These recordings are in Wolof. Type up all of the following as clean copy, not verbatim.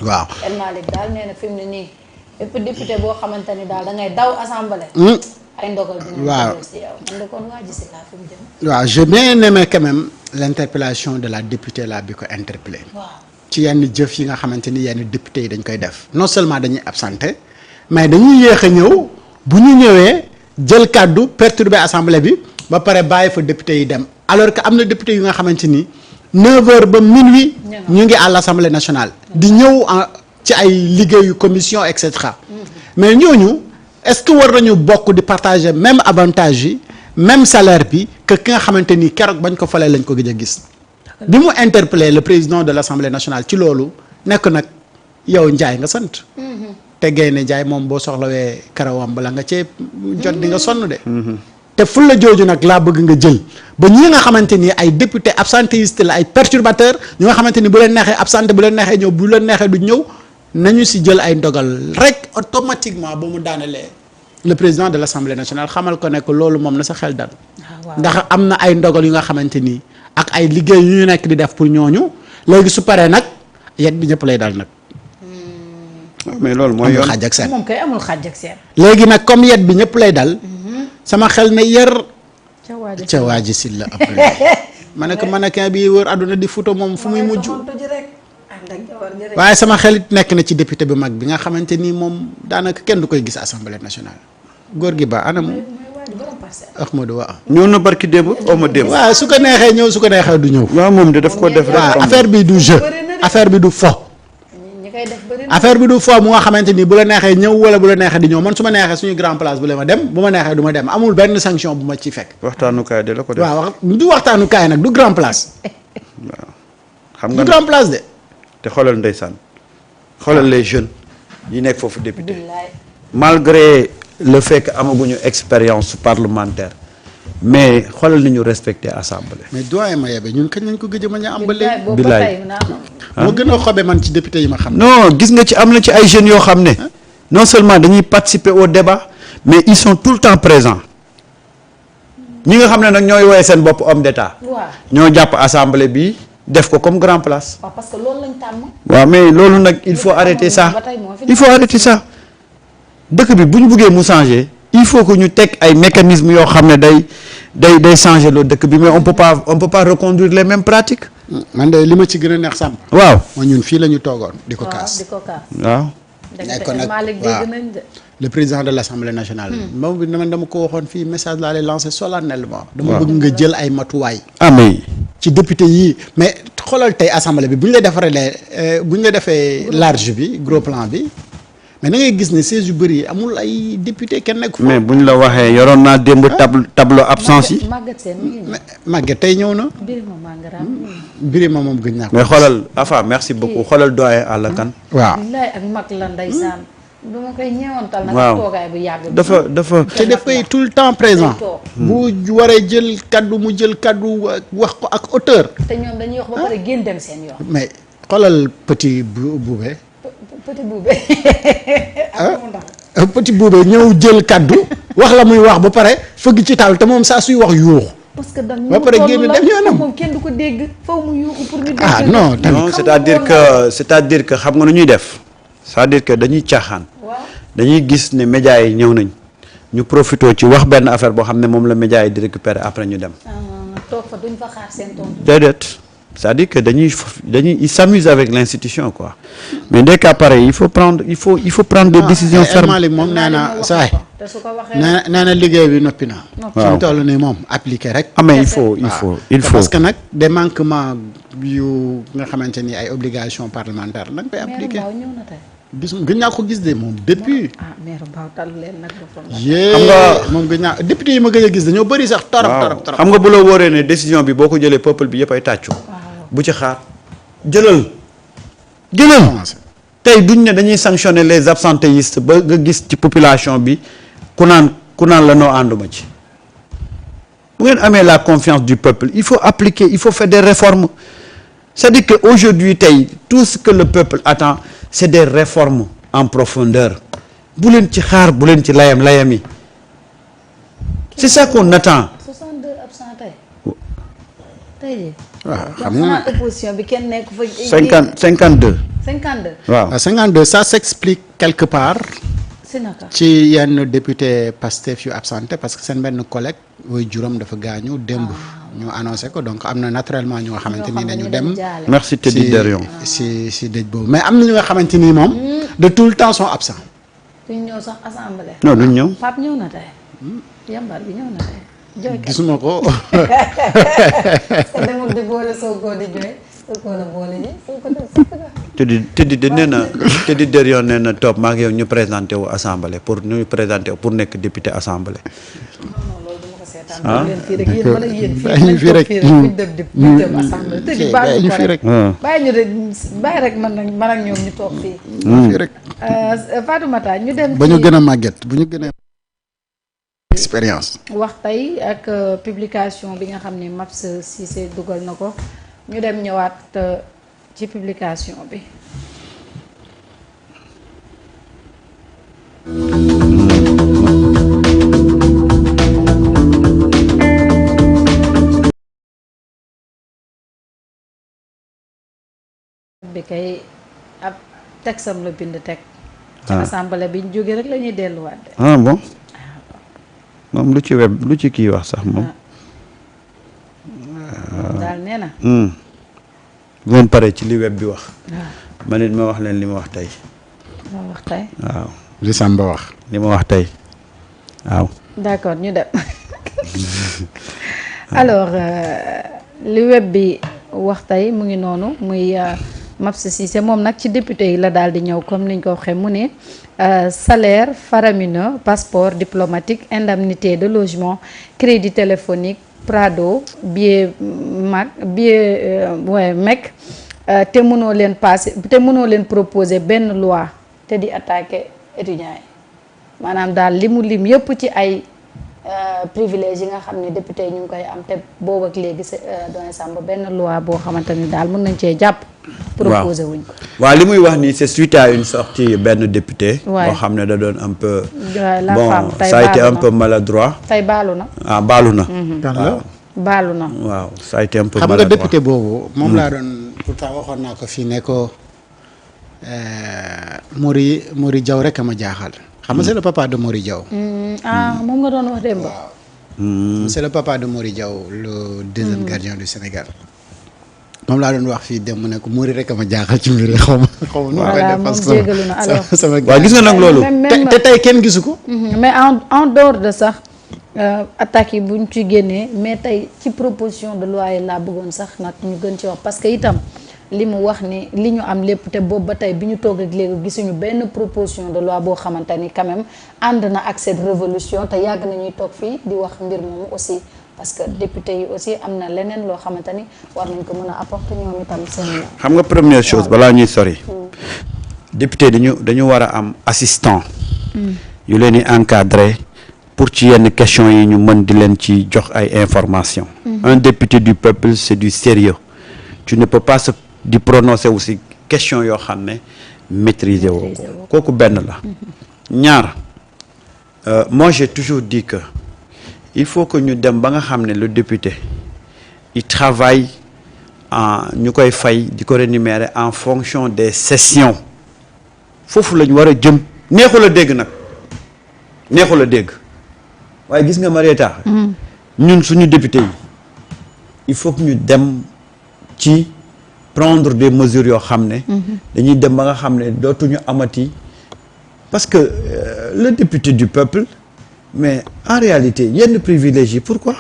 waaw El Malick daal nee na fi mu ne nii bépp député boo xamante ni daal da ngay daw assemblée. ay ndogal dinañ ko si yow. man de kon waa ji si laa fi mu jëm. waaw j'ai bien aimé quand même l'interpellation de la députée là bi ko interpellé. waaw ci yenn jëf yi nga xamante ni yenn député yi dañ koy def non seulement dañuy absenté mais dañuy yéex a ñëw bu ñu ñëwee jël kàddu perturber assemblée bi ba pare bàyyi fa député yi dem alors que am na député yu nga xamante ni 9h ba minuit ñu ngi à l'Assemblée nationale di ñëw ci ay liggéeyu commission et cetera mais ñooñu est-ce que war nañu bokk di partager même avantage yi même salaire bi que ki nga xamante ni keroog bañ ko falee lañ ko gëj a gis bi mu interpellé le président de l'Assemblée nationale ci loolu nekk nag yow Ndiaye nga sant te Gaynde Ndiaye moom boo soxlawee karawam bala nga cee jot di nga sonn de te ful la jooju nag laa bëgg nga jël ba ñi nga xamante ni ay député absentéiste la ay perturbateur ñi nga xamante ni bu leen neexee absenté bu leen neexee ñëw bu leen neexee du ñëw nañu si jël ay ndogal rek automatiquement ba mu daanalee le président de l'Assemblée nationale xamal ko ne que loolu moom na sa xel dal ndax am na ay ndogal yu nga xamante ni ak ay liggéey yu ñu nekk di def pour ñooñu léegi su paree nag yet bi ñëpp lay dal nag mais loolu mooy yoon xaaj ak seen moom kay amul xaaj ak seen. léegi nag comme yet bi ñëpp lay dal sama xel ne yër ca waaji si la après ma ne ko mannequin bi wër àdduna di photo moom fu muy mujj waaye sama xel it nekk na ci député bu mag bi nga xamante ni moom daanaka kenn du koy gis assemblée nationale góor gi ba anam Ahmadou waaw ñëw na barki démb oma démb waaw su ko neexee ñëw su ko neexee du ñëw waaw moom de daf ko def rek waaw affaire bi du jeu affaire bi du fo affaire bi du fo mu nga xamante ni bu la neexee ñëw wala bu la neexee di ñëw man su ma neexee suñu grand place bu la ma dem bu ma neexee du ma dem amul benn sanction bu ma ci fekk waxtaanukaay de la ko def waaw du waxtaanukaay nag du grand place waaw xam nga du grand place de te xoolal ndeysaan xoolal les jeunes yi nekk foofu député malgré le fait que amaguñu expérience parlementaire mais xoolal ni ñu respecté assemblée. mais doyen ma yebe ñun kañ lañ ko gëj a mën a am ba léegi. bilaay moo gën a xobe man ci député yi ma xam. non gis nga ci am na ci ay jeunes yoo xam ne non seulement dañuy participer au débat mais ils sont tout le temps présents ñi nga xam ne nag ñooy woowee seen bopp homme d'état. ñoo jàpp assemblée bi def ko comme grand place. waaw parce que loolu lañ tàmm. waaw mais loolu nag il faut arrêter ça il faut arrêter ça dëkk bi bu ñu buggee mu changer il faut que ñu teg ay mécanismes yoo xam ne day changer loolu dëkk bi mais on peut pas reconduire les mêmes pratiques. man de li ma ci gën a neex sàmm. waaw mooy ñun fii la ñu toogoon. di ko kaas waaw. nekkoon nag waaw le président de l'Assemblée nationale. moom bi man dama ko waxoon fii message laa lay lancer solennellement. dama bëgg nga jël ay matuwaay. mais ci député yii mais xoolal tey assemblée bi bu ñu la defaree bu ñu la defee large bi gros plan bi. mais da ngay gis ne sièges yu bëri yi amul ay député kenn nekk. mais bu ñu la waxee yoroon naa démb tableau absence yi. Maguette tey ñëw na. Birima moom gën naa ko. mais xoolal Afa merci beaucoup xoolal doyen Alla Kane. waaw ak mag la ndeysaan. du ma koy ñeewantal nag. waaw toogaay bu yàgg. dafa te dafay tout le temps présent. bu waree jël kaddu mu jël kaddu wax ko ak hauteur. te ñoom dañuy wax ba pare génn dem seen yoon. mais xoolal petit boubé. petit boubé. petit boubé ñëw jël kaddu. wax la muy wax ba pare fëgg ci taal te moom saa suy wax yuuxu. parce que dañ ba pare génn dem yoonam moom kenn du ko dégg faw mu yuuxu pour ñu dégg. non non c'est-à-dire que xam nga nu ñuy def. c'est-à-dire que dañuy caaxaan. dañuy gis ne médias yi ñëw nañ ñu profité ci wax benn affaire boo xam ne moom la médias yi di récupérer après ñu dem. toog fa duñ fa xaar seen tontu. déedéet c'est-à-dire que dañuy ils s'amusent avec l'institution quoi mais dès qu'à pareil il faut prendre des décisions fermes. Malick moom nee na saay nee na liggéey bi noppi na. waaw suñu toll nii moom appliqué rek. mais il faut parce que nag des manquements yu nga xamante ni ay obligations parlementaires la nga koy appliqué. gis gën naa ko gis de moom depuis. maire Mbao talu leen nag xam nga moom gën naa député yi ma gën a gis dañoo bëri sax torop xam nga bu la wóoree ne décision bi boo ko jëlee peuple bi yëpp ay tàccu. bu ci xaar jëlal. tey duñ ne dañuy sanctionner les absentéistes ba nga gis ci population bi ku naan la noo ànduma ci. bu ngeen amee la confiance du peuple il faut appliquer il faut faire des réformes c'est-à-dire que aujourd'hui tey tout ce que le peuple attend c'est des réformes en profondeur bu leen ci xaar bu leen ci layam yi c'est ça qu'on attend. 62 absents tey waaw xam nga opposition bi kenn nekk fa. 52. 52. waaw 52 ça s'explique quelque part. si naka. ci yenn député Pastef yu absenté parce que seen benn collègue woy juróom dafa gaañu démb. ñu annoncé ko donc am na naturellement ñoo xamante ni dañu dem. merci Teddy Derion. si dëj boobu mais am na ñu nga xamante ni moom. de tout le temps sont absents. duñ ñëw sax assemblée. non duñ ñëw. Pape ñëw na tey. yambar bi ñëw na tey. jooykat gisuma ko. te demul di boole Sonko di jooy Sonko la boole ji Sonko dem sax nga. Teddy de nee na Teddy Derion nee na topp maa ngi yow ñu présenté wu assemblée pour ñu présenté wu pour nekk député assemblée. non loolu duma ko seetaan. leen fii rek yéen mën a yéen bàyyi fii rek buñ dem buñ dem assemblée. te di bàyyi ko rek bàyyi ñu rek bàyyi rek man ak ñoom ñu toog fii. fii rek. Fatoumata ñu dem. ba ñu gën a màgget bu ñu gën a expérience. wax tey ak publication bi nga xam ne Maps Cissé dugal na ko ñu dem ñëwaat ci publication bi. bi kay ab texam la bind teg. ci assemblée bi ñu jógee rek la ñuy delluwaat de. ah bon moom lu ci web lu ci kii wax sax moom. daal nee na. bu ngeen paree ci li web bi wax. waaw man it ma wax leen li ma wax tey. moo wax tey. waaw li Samba wax. li ma wax tey waaw. d'accord ñu dem alors li web bi wax tey mu ngi noonu muy Maps Cissé moom nag ci député yi la daal di ñëw comme niñ ko waxee mu ne salaire faramineux passeport diplomatique indemnité de logement crédit téléphonique Prado billet mec te mënoo leen passé te mënoo leen proposer benn loi te di attaquer étudiants yi maanaam daal li mu lim yëpp ci ay privilège yi nga xam ne député yi ñu ngi koy am te boobu ak léegi doyen Samba benn loi boo xamante ni daal mën nañ cee jàpp. proposé wuñ ko. waaw li muy wax nii c'est suite à une sortie benn député. Ouais. boo xam ne da doon un peu. la bon femme tey ça a été baalu un na. peu maladroit. tey baalu na. ah baalu na. kan la baalu na. waaw ça a été un peu xam nga maladroit. député boobu. moom laa doon pourtant waxoon naa ko fii ne ko Mori Diaw rek a ma jaaxal. xam nga c'est le papa de Mori Diaw. Moom nga doon wax démb. C'est le papa de Mori Diaw le deuxième gardien du Sénégal. moom laa doon wax fii dem mu ne ko Mori rek a ma jaaxal ci mbir yi xaw ma nu ma koy voilà def moom parce que jégalu na alors. sama waaw gis nga nag loolu. te tey kenn gisu ko. mais en dehors de sax attaques yi buñ ci génnee mais tey ci proposition de loi yi laa bëggoon sax nag ñu gën ci wax parce que itam li mu wax ni li ñu am lépp te boobu ba tey bi ñu toog ak léegi gisuñu benn proposition de loi boo xamante ni quand même ànd na ak cette révolution te yàgg nañuy toog fii di wax mbir moomu aussi parce que député yi aussi am na leneen loo xamante ni war nañ ko mën a apporter ñoom itam seen. xam nga première chose balaa ñuy sori. député dañu war a am assistant. yu leen di encadrer pour ci yenn questions yi ñu mën di leen ci jox ay informations. un député du peuple c'est du sérieux tu ne peux pas se di prononcer aussi question yoo xam ne maîtriser woo ko kooku benn la. ñaar moi j'ai toujours dit que il faut que ñu dem ba nga xam ne le député il travaille ñu koy fay di ko rémunérer en fonction des sessions foofu la ñu war a jëm neexul a dégg nag neexul a dégg waaye gis nga Marieta ñun suñu député yi il faut que ñu dem ci prendre des mesures yoo xam ne dañuy dem ba nga xam ne dootuñu amati parce que le député du peuple mais en réalité yenn privilèges yi pourquoi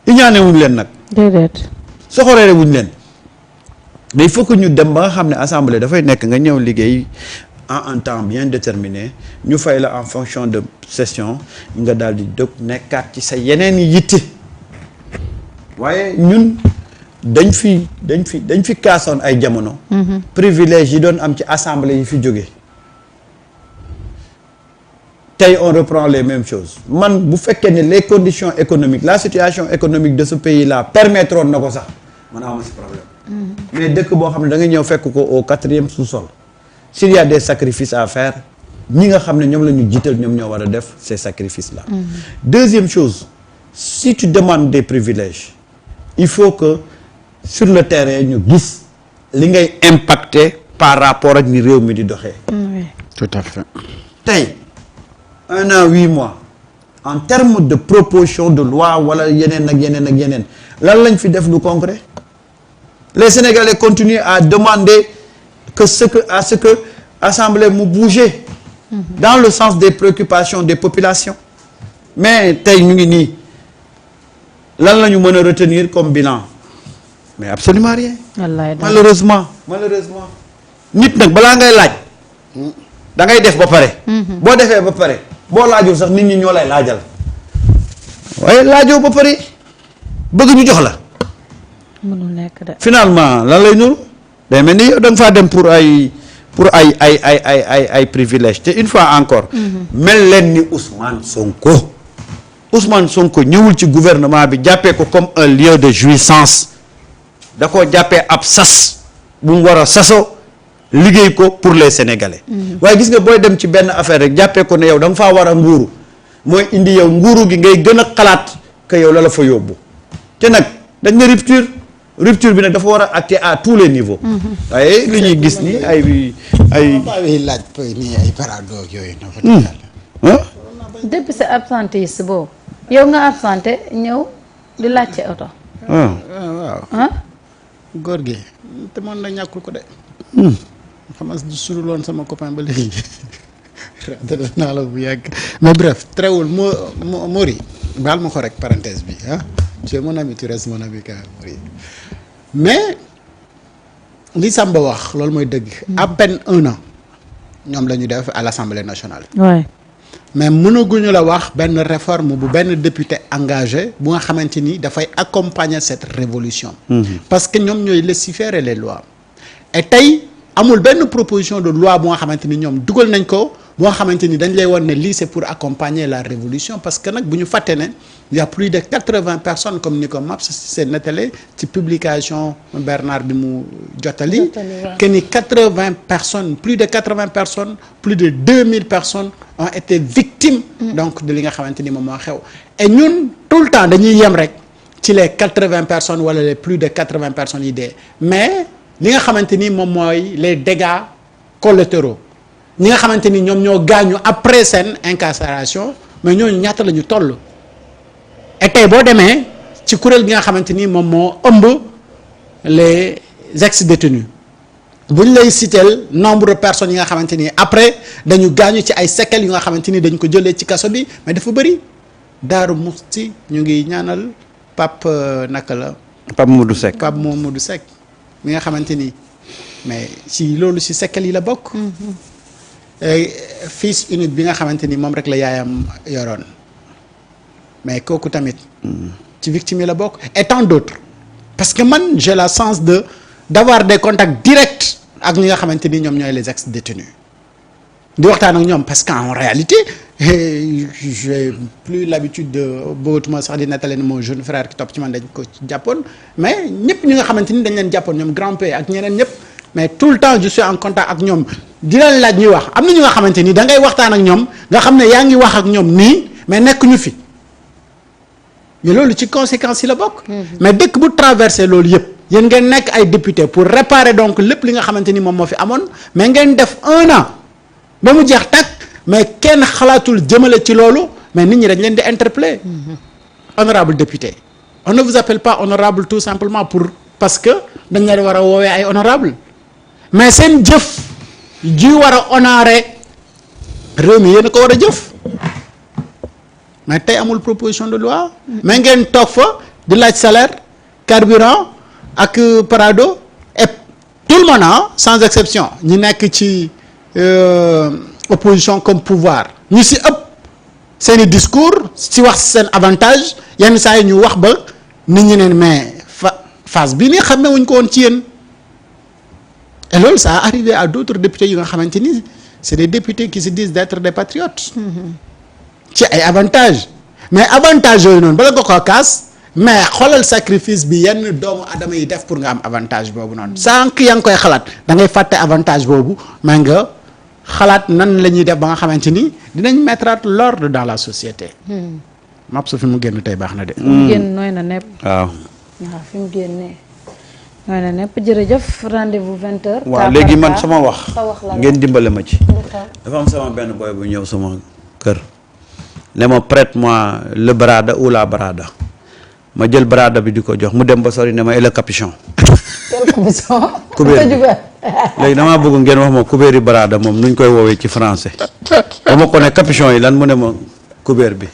iñaane wuñ leen nag déedéet. soxoreere wuñ leen mais il faut que ñu dem ba nga xam ne assemblée dafay nekk nga ñëw liggéey en un temps bien déterminé ñu fay la en fonction de session nga daal di dëpp nekkaat ci sa yeneen yitte waaye ñun dañ fi kaasoon ay jamono privilège yi doon am ci assemblée yi fi jóge tey on reprend les mêmes choses man bu fekkee ne les conditions économiques la situation économique de ce pays là permettroon na ko sax man awma si problème mais dëkk boo xam ne da nga ñëw fekk ko au 4e sous-sol s'il y a des sacrifices à faire ñi nga xam ne ñoom la ñu jiital ñoom ñoo war a def ces sacrifices là deuxième chose si tu demandes des privilèges il faut que sur le terrain ñu gis li ngay impacter par rapport ak ni réew mi di doxee. oui. tout à fait. tey 1 an 8 mois en termes de proposition de loi wala yeneen ak yeneen ak yeneen lan lañ fi def lu concret les Sénégalais continuent à demander à ce que assemblée mu bouger dans le sens des préoccupations des populations mais tey ñu ngi nii lan la ñu mën a retenir comme bilan mais absolument rien. wallaay malheureusement nit nag balaa ngay laaj da ngay def ba pare. boo defee ba pare boo laajul sax nit ñi ñoo lay laajal waaye laajoo ba pare bëgg ñu jox la. mënul nekk de. finalement lan lay nuru day mel ni yow da nga faa dem pour ay privilèges te une fois encore. mel leen ni Ousmane Sonko ñëwul ci gouvernement bi jàppee ko comme un lieu de jouissance da koo jàppee ab sas bu mu war a saso liggéey ko pour les Sénégalais. waaye gis nga booy dem ci benn affaire rek jàppee ko ne yow da nga faa war a nguuru mooy indi yow nguuru gi ngay gën a xalaat que yow la fa yóbbu te nag dañ ne rupture bi nag dafa war a acter à tous les niveaux. waaye li ñuy gis ni ay laaj nii ay parado yooyu. depuis sa absentéiste boobu yow nga absenté ñëw di laajte oto. waaw. ah. góor gi te moom nag ñàkkul ko de. xam nga su dul woon sama copain ba léegi def naa la bu yàgg mais bref terewul Mori baal ma ko rek parenthèse bi ah tu es mon ami tu restes mon ami quand même Mori mais li Samba wax loolu mooy dëgg. à peine 1 an ñoom la ñu def à l'Assemblée nationale. waay. mais mënaguñu la wax benn réforme bu benn député engagé bu nga xamante ni dafay accompagner cette révolution. parce que ñoom ñooy légiférer les lois. et tey amul benn proposition de loi bu nga xamante ni ñoom dugal nañ ko bu nga xamante ni dañ lay won ne lii c'est pour accompagner la révolution parce que nag bu ñu fàtte ne il y a plus de 80 personnes comme ni ko Maps c'est nettali ci publication Bernard bi mu jottali que ni 80 personnes plus de 80 personnes plus de 2000 personnes ont été victimes donc de li nga xamante ni moom moo xew et ñun tout le temps dañuy yem rek ci les 80 personnes wala les plus de 80 personnes yi dee mais li nga xamante ni moom mooy les dégâts collatéraux ñi nga xamante ni ñoom ñoo gaañu après seen incarcération mais ñooñu ñaata la ñu toll. et tey boo demee ci kuréel gi nga xamante ni moom moo ëmb les ex-détenus bu ñu lay citer nombre de personnes yi nga xamante ni après dañu gaañu ci ay séquelles yu nga xamante ni dañ ko jëlee ci kaso bi mais dafa bëri Daaru Muxti ñu ngi ñaanal Pape naka la. Pape Modou Seck. Pape Modou Seck mi nga xamante ni mais ci loolu ci séquelles yi la bokk. fils unique bi nga xamante ni moom rek la yaayam yoroon mais kooku tamit ci victime yi la bokk et tant d'autres parce que man j'ai la chance d'avoir des contacts directs ak ñi nga xamante ni ñoom ñooy les ex-détenus di waxtaan ak ñoom parce qu'en réalité j'ai plus l'habitude de bëggatuma sax di nettali ne mon jeune frère ki topp ci man dañ ko jàppoon mais ñëpp ñi nga xamante ni dañ leen jàppoon ñoom grand P ak ñeneen ñëpp mais tout le temps je suis en contact ak ñoom di leen laaj ñuy wax am na ñu nga xamante ni da ngay waxtaan ak ñoom nga xam ne yaa ngi wax ak ñoom nii mais nekk ñu fi mais loolu ci conséquences yi la bokk. mais dëkk bu traversé loolu yëpp yéen ngeen nekk ay député pour réparer donc lépp li nga xamante ni moom moo fi amoon mais ngeen def 1 an ba mu jeex tàkk mais kenn xalaatul jëmale ci loolu mais nit ñi dañ leen di interpeller. honorable député on ne vous appelle pas honorable tout simplement parce que dañ leen war a woowee ay honorable mais seen jëf ji war a honorer réew mi yéen a ko war a jëf mais tey amul proposition de loi mais ngeen toog fa di laaj salaire carburant ak parado et tout le monde sans exception ñi nekk ci opposition comme pouvoir ñu si ëpp seeni discours si wax seen avantage yenn saa yi ñu wax ba nit ñi neen mais phase bii nii xamee wuñ ko woon ci yéen et loolu ça a arrivé à d'autres députés yu nga xamante ni c'est des députés qui se disent d'être des patriotes ci ay avantages mais avantages yooyu noonu bala nga ko kaas mais xoolal sacrifice bi yenn doomu adama yi def pour nga am avantage boobu noonu sànq yaa ngi koy xalaat da ngay fàtte avantage boobu mais nga xalaat nan la ñuy def ba nga xamante ni dinañ mettre l'ordre dans la société. Map su fi mu génn tey baax na de. mu génn nooy na nepp. waaw. waaw fi mu génnee mooy na nepp jërëjëf rendez-vous 20h. waaw léegi man sama wax sa wax la ngeen dimbale ma ci. dafa am sama benn boy bu ñëw sama kër ne ma prête-moi le brada ou la brada ma jël brada bi di ko jox mu dem ba sori ne ma et le capuchon. quel capuchon. kubéer bi léegi damaa bëgg ngeen wax ma kubéeri brada moom nuñ koy woowee ci français ba ma ko ne capuchon yi lan mu ne ma kubéer bi.